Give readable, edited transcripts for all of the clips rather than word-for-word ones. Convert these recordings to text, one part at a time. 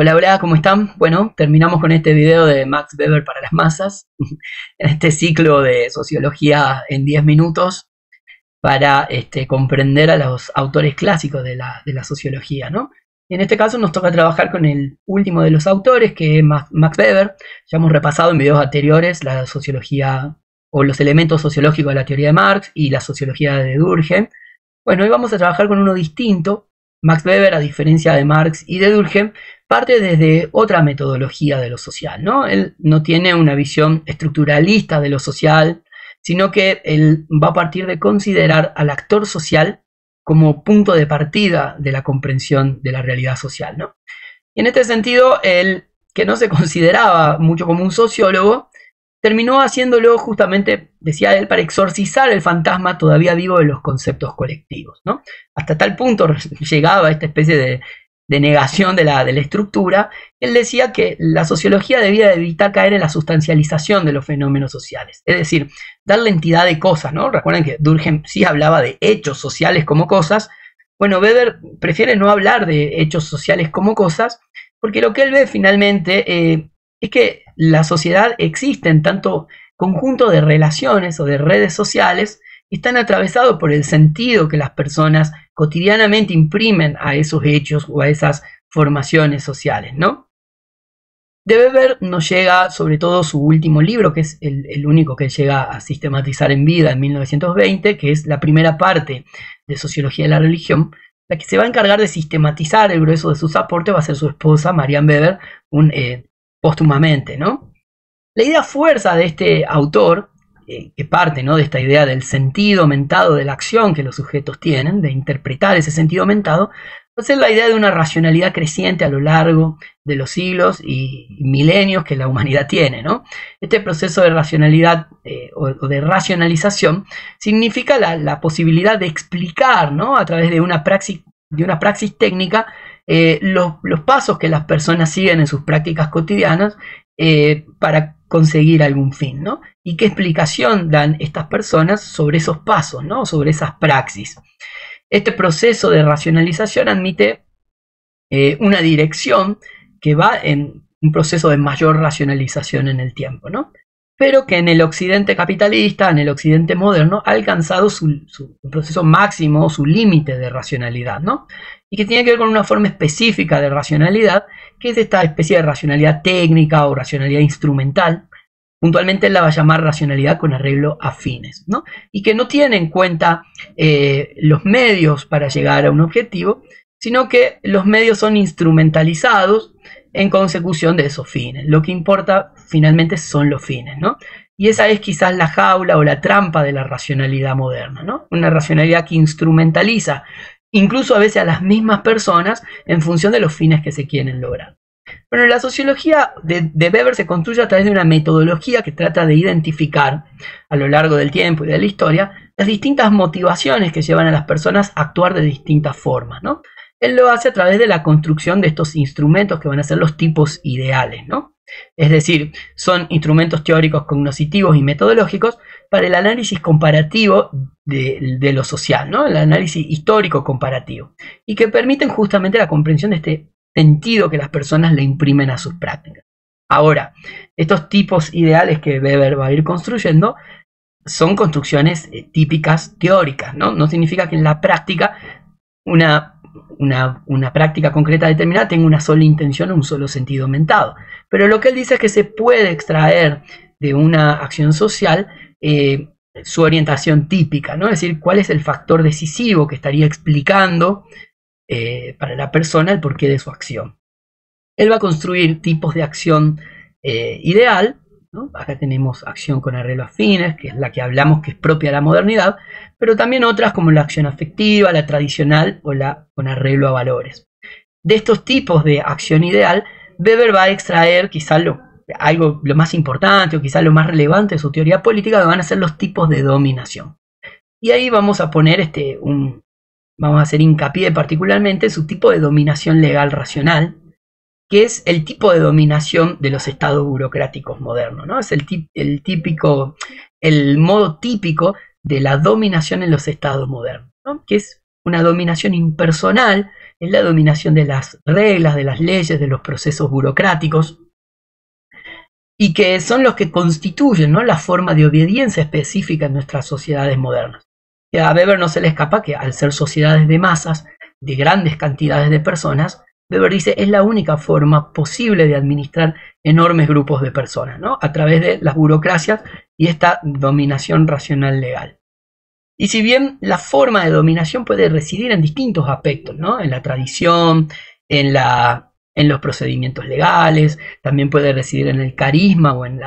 Hola, hola, ¿cómo están? Bueno, terminamos con este video de Max Weber para las masas, en este ciclo de sociología en 10 minutos para comprender a los autores clásicos de la sociología, ¿no? Y en este caso nos toca trabajar con el último de los autores, que es Max Weber. Ya hemos repasado en videos anteriores la sociología o los elementos sociológicos de la teoría de Marx y la sociología de Durkheim. Bueno, hoy vamos a trabajar con uno distinto. Max Weber, a diferencia de Marx y de Durkheim, parte desde otra metodología de lo social, ¿no? Él no tiene una visión estructuralista de lo social, sino que él va a partir de considerar al actor social como punto de partida de la comprensión de la realidad social, ¿no? Y en este sentido, él, que no se consideraba mucho como un sociólogo, terminó haciéndolo justamente, decía él, para exorcizar el fantasma todavía vivo de los conceptos colectivos, ¿no? Hasta tal punto llegaba esta especie de negación de la estructura. Él decía que la sociología debía evitar caer en la sustancialización de los fenómenos sociales, es decir, darle entidad de cosas, ¿no? Recuerden que Durkheim sí hablaba de hechos sociales como cosas. Bueno, Weber prefiere no hablar de hechos sociales como cosas, porque lo que él ve finalmente es que la sociedad existe en tanto conjunto de relaciones o de redes sociales y están atravesados por el sentido que las personas cotidianamente imprimen a esos hechos o a esas formaciones sociales, ¿no? De Weber nos llega sobre todo su último libro, que es el único que llega a sistematizar en vida en 1920, que es la primera parte de Sociología de la Religión. La que se va a encargar de sistematizar el grueso de sus aportes va a ser su esposa, Marianne Weber, póstumamente, ¿no? La idea fuerza de este autor, que parte, ¿no?, de esta idea del sentido aumentado de la acción que los sujetos tienen, de interpretar ese sentido aumentado, va a ser la idea de una racionalidad creciente a lo largo de los siglos y milenios que la humanidad tiene, ¿no? Este proceso de racionalidad o de racionalización significa la posibilidad de explicar, ¿no?, a través de una praxis técnica los pasos que las personas siguen en sus prácticas cotidianas para conseguir algún fin, ¿no? Y qué explicación dan estas personas sobre esos pasos, ¿no?, sobre esas praxis. Este proceso de racionalización admite una dirección que va en un proceso de mayor racionalización en el tiempo, ¿no? Pero que en el occidente capitalista, en el occidente moderno, ha alcanzado su proceso máximo, su límite de racionalidad, ¿no? Y que tiene que ver con una forma específica de racionalidad, que es esta especie de racionalidad técnica o racionalidad instrumental. Puntualmente él la va a llamar racionalidad con arreglo a fines, ¿no? Y que no tiene en cuenta los medios para llegar a un objetivo, sino que los medios son instrumentalizados en consecución de esos fines. Lo que importa finalmente son los fines, ¿no? Y esa es quizás la jaula o la trampa de la racionalidad moderna, ¿no? Una racionalidad que instrumentaliza incluso a veces a las mismas personas en función de los fines que se quieren lograr. Bueno, la sociología de Weber se construye a través de una metodología que trata de identificar a lo largo del tiempo y de la historia las distintas motivaciones que llevan a las personas a actuar de distintas formas, ¿no? Él lo hace a través de la construcción de estos instrumentos que van a ser los tipos ideales, ¿no? Es decir, son instrumentos teóricos, cognitivos y metodológicos para el análisis comparativo de lo social, ¿no? El análisis histórico comparativo, y que permiten justamente la comprensión de este sentido que las personas le imprimen a sus prácticas. Ahora, estos tipos ideales que Weber va a ir construyendo son construcciones típicas teóricas, ¿no? No significa que en la práctica una práctica concreta determinada tenga una sola intención o un solo sentido aumentado. Pero lo que él dice es que se puede extraer de una acción social su orientación típica, ¿no? Es decir, cuál es el factor decisivo que estaría explicando para la persona el porqué de su acción. Él va a construir tipos de acción ideal, ¿no? Acá tenemos acción con arreglo a fines, que es la que hablamos que es propia de la modernidad, pero también otras como la acción afectiva, la tradicional o la con arreglo a valores. De estos tipos de acción ideal, Weber va a extraer quizás lo más importante o quizás lo más relevante de su teoría política, que van a ser los tipos de dominación. Y ahí vamos a poner vamos a hacer hincapié particularmente en su tipo de dominación legal racional, que es el tipo de dominación de los estados burocráticos modernos, ¿no? Es el modo típico de la dominación en los estados modernos, ¿no? Que es una dominación impersonal es la dominación de las reglas, de las leyes, de los procesos burocráticos, y que son los que constituyen, ¿no?, la forma de obediencia específica en nuestras sociedades modernas. Y a Weber no se le escapa que al ser sociedades de masas, de grandes cantidades de personas, Weber dice es la única forma posible de administrar enormes grupos de personas, ¿no?, a través de las burocracias y esta dominación racional legal. Y si bien la forma de dominación puede residir en distintos aspectos, ¿no?, en la tradición, en los procedimientos legales, también puede residir en el carisma o en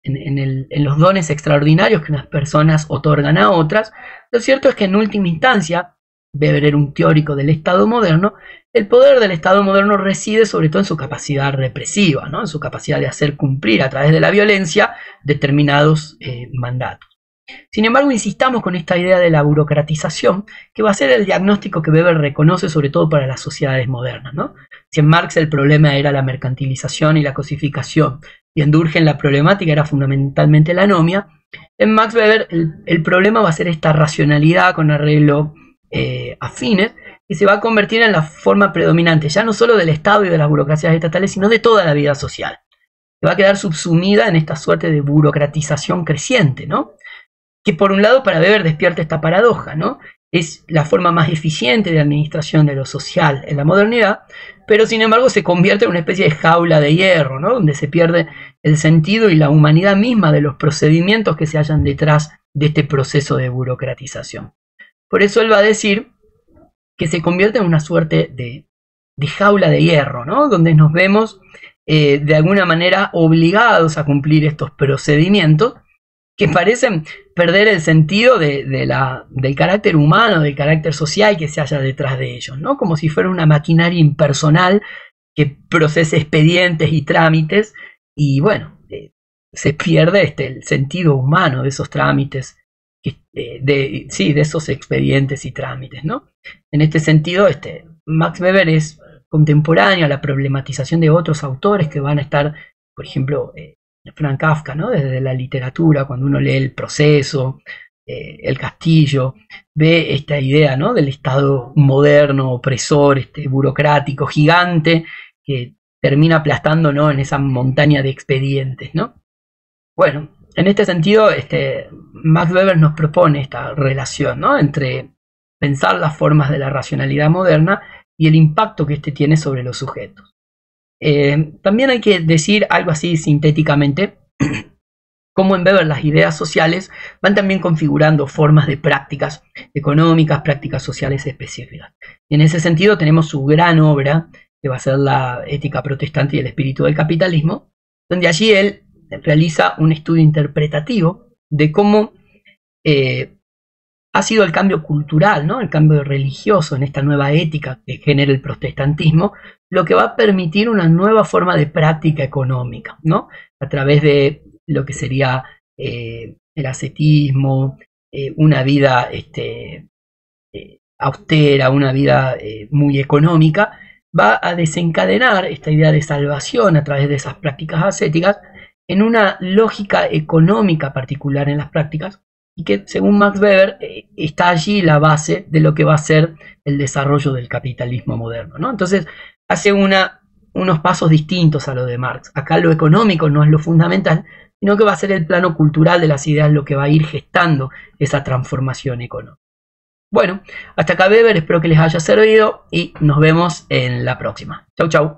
los dones extraordinarios que unas personas otorgan a otras, lo cierto es que en última instancia, Weber era un teórico del Estado moderno, el poder del Estado moderno reside sobre todo en su capacidad represiva, ¿no?, en su capacidad de hacer cumplir a través de la violencia determinados mandatos. Sin embargo, insistamos con esta idea de la burocratización, que va a ser el diagnóstico que Weber reconoce sobre todo para las sociedades modernas, ¿no? Si en Marx el problema era la mercantilización y la cosificación, y en Durkheim la problemática era fundamentalmente la anomia, en Max Weber el problema va a ser esta racionalidad con arreglo a fines, que se va a convertir en la forma predominante, ya no solo del Estado y de las burocracias estatales, sino de toda la vida social. Se va a quedar subsumida en esta suerte de burocratización creciente, ¿no?, que por un lado para Weber despierta esta paradoja, ¿no? Es la forma más eficiente de administración de lo social en la modernidad, pero sin embargo se convierte en una especie de jaula de hierro, ¿no?, donde se pierde el sentido y la humanidad misma de los procedimientos que se hallan detrás de este proceso de burocratización. Por eso él va a decir que se convierte en una suerte de jaula de hierro, ¿no?, donde nos vemos de alguna manera obligados a cumplir estos procedimientos que parecen perder el sentido del carácter humano, del carácter social que se halla detrás de ellos, ¿no?, como si fuera una maquinaria impersonal que procese expedientes y trámites, y bueno, se pierde el sentido humano de esos trámites, de esos expedientes y trámites, ¿no? En este sentido, Max Weber es contemporáneo a la problematización de otros autores que van a estar, por ejemplo, Franz Kafka, ¿no?, desde la literatura, cuando uno lee El Proceso, El Castillo, ve esta idea, ¿no?, del Estado moderno, opresor, burocrático, gigante, que termina aplastando, ¿no?, en esa montaña de expedientes, ¿no? Bueno, en este sentido, Max Weber nos propone esta relación, ¿no?, entre pensar las formas de la racionalidad moderna y el impacto que tiene sobre los sujetos. También hay que decir algo así sintéticamente, como en Weber las ideas sociales van también configurando formas de prácticas económicas, prácticas sociales específicas. Y en ese sentido tenemos su gran obra, que va a ser La ética protestante y el espíritu del capitalismo, donde allí él realiza un estudio interpretativo de cómo ha sido el cambio cultural, ¿no?, el cambio religioso en esta nueva ética que genera el protestantismo, lo que va a permitir una nueva forma de práctica económica, ¿no?, a través de lo que sería el ascetismo, una vida austera, una vida muy económica, va a desencadenar esta idea de salvación a través de esas prácticas ascéticas en una lógica económica particular en las prácticas, y que según Max Weber está allí la base de lo que va a ser el desarrollo del capitalismo moderno, ¿no? Entonces hace unos pasos distintos a lo de Marx. Acá lo económico no es lo fundamental, sino que va a ser el plano cultural de las ideas lo que va a ir gestando esa transformación económica. Bueno, hasta acá Weber, espero que les haya servido y nos vemos en la próxima. Chau, chau.